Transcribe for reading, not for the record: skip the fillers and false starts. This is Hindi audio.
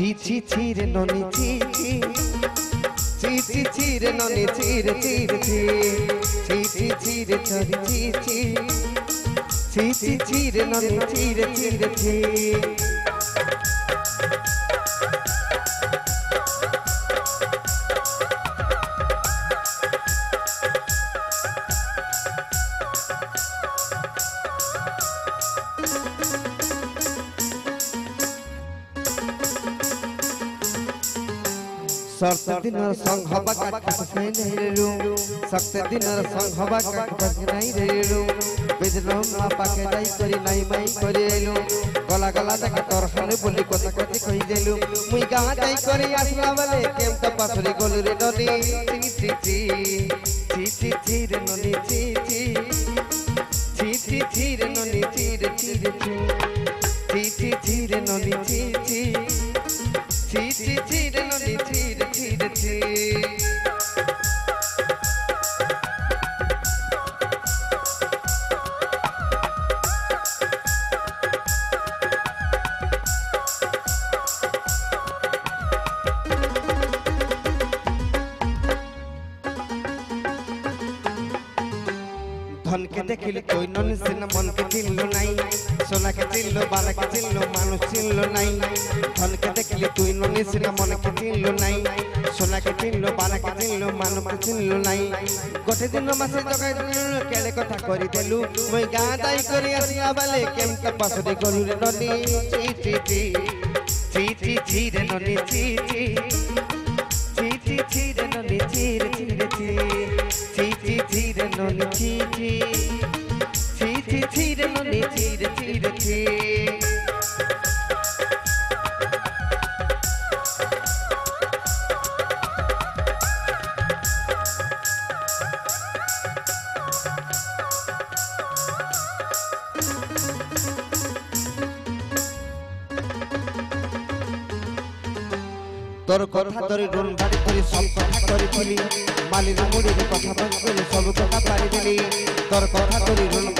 ছি ছি রে ননি ছি ছি ছি ছি ছি রে ননি ছি রে ছি রে ছি ছি ছি রে চরি ছি ছি ছি ছি ছি রে ননি ছি রে ছি রে ছি सख्त दिनर संग हवा का कस नहीं रेलू सख्त दिनर संग हवा का कस नहीं रेलू बेजलो मा पाके जाई करी नहीं मई करी एलू गला गला देखे तोर हने बोली कथा कथि कहि देलू मुई गां जाई करी आसला वाले केम त पासरी गोल रे ननी ची ची ची ची ची रे ननी ची ची ची ची ची रे ननी ची रे ची रे ची ची ची रे ननी ची ची ची ची ची रे ननी ची रे ची रे ची धन के देखिल कोई नन से न मन के चिल्लो नहीं सोना के चिल्लो बाला के चिल्लो मानुष चिल्लो नहीं धन के देखिल कोई नन से न मन के चिल्लो नहीं सोना के चिल्लो बाला के चिल्लो मानुष के चिल्लो नहीं गोटे दिन मासे जगाई केले कथा करि देलु मई गां दाई करी आसिया बाले केम त पासरी गलु रे ननी ची ची ची ची ची ची रे ननी ची ची ची ची ची रे ननी ची रे ची रे ची ची ची रे ननी ची ची ची ची रे ननी ची रे ची रे ची तोर कथा तोरी रोन बाड़ी तोरी सब कथा करी थली माली मुड़ी रे कथा बन करे सब कथा पारी देली तोर कथा तोरी रोन